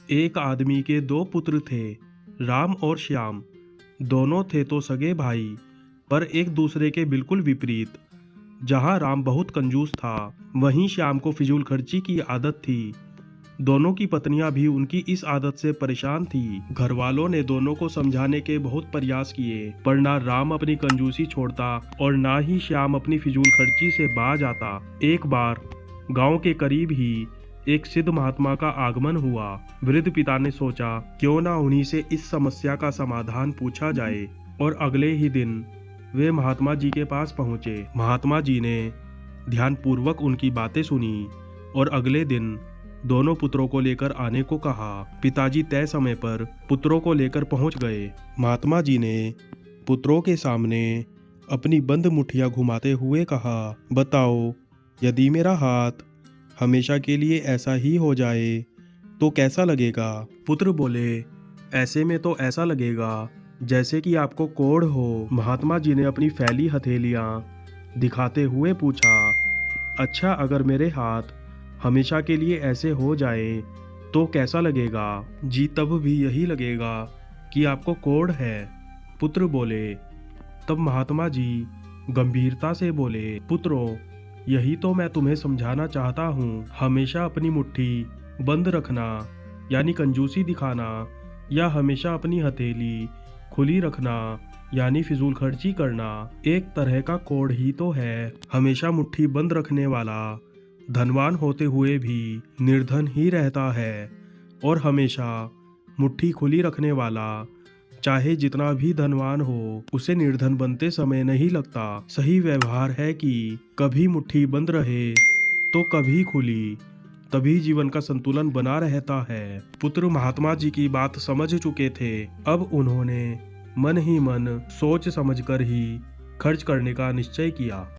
एक आदमी के दो पुत्र थे, राम और श्याम। दोनों थे तो सगे भाई, पर एक दूसरे के बिल्कुल विपरीत। जहाँ राम बहुत कंजूस था, वहीं श्याम को फिजूल खर्ची की आदत थी। दोनों की पत्नियां भी उनकी इस आदत से परेशान थी। घर वालों ने दोनों को समझाने के बहुत प्रयास किए, पर ना राम अपनी कंजूसी छोड़ता और ना ही श्याम अपनी फिजूल खर्ची से बाज आता। एक बार गांव के करीब ही एक सिद्ध महात्मा का आगमन हुआ। वृद्ध पिता ने सोचा क्यों ना उन्हीं से इस समस्या का समाधान पूछा जाए, और अगले ही दिन वे महात्मा जी के पास पहुंचे। महात्मा जी ने ध्यानपूर्वक उनकी बातें सुनी और अगले दिन दोनों पुत्रों को लेकर आने को कहा। पिताजी तय समय पर पुत्रों को लेकर पहुंच गए। महात्मा जी ने पुत्रों के सामने अपनी बंद मुट्ठियां घुमाते हुए कहा, बताओ, यदि मेरा हाथ हमेशा के लिए ऐसा ही हो जाए तो कैसा लगेगा? पुत्र बोले, ऐसे में तो ऐसा लगेगा जैसे कि आपको कोढ़ हो। महात्मा जी ने अपनी फैली हथेलियां दिखाते हुए पूछा, अच्छा, अगर मेरे हाथ हमेशा के लिए ऐसे हो जाए तो कैसा लगेगा? जी, तब भी यही लगेगा कि आपको कोढ़ है। पुत्र बोले। तब महात्मा जी गंभीरता से बोले, पुत्रों, यही तो मैं तुम्हें समझाना चाहता हूँ। हमेशा अपनी मुट्ठी बंद रखना यानी कंजूसी दिखाना, या हमेशा अपनी हथेली खुली रखना यानी फिजूल खर्ची करना, एक तरह का कोढ़ ही तो है। हमेशा मुट्ठी बंद रखने वाला धनवान होते हुए भी निर्धन ही रहता है, और हमेशा मुट्ठी खुली रखने वाला चाहे जितना भी धनवान हो, उसे निर्धन बनते समय नहीं लगता। सही व्यवहार है कि कभी मुट्ठी बंद रहे तो कभी खुली, तभी जीवन का संतुलन बना रहता है। पुत्र महात्मा जी की बात समझ चुके थे। अब उन्होंने मन ही मन सोच समझकर ही खर्च करने का निश्चय किया।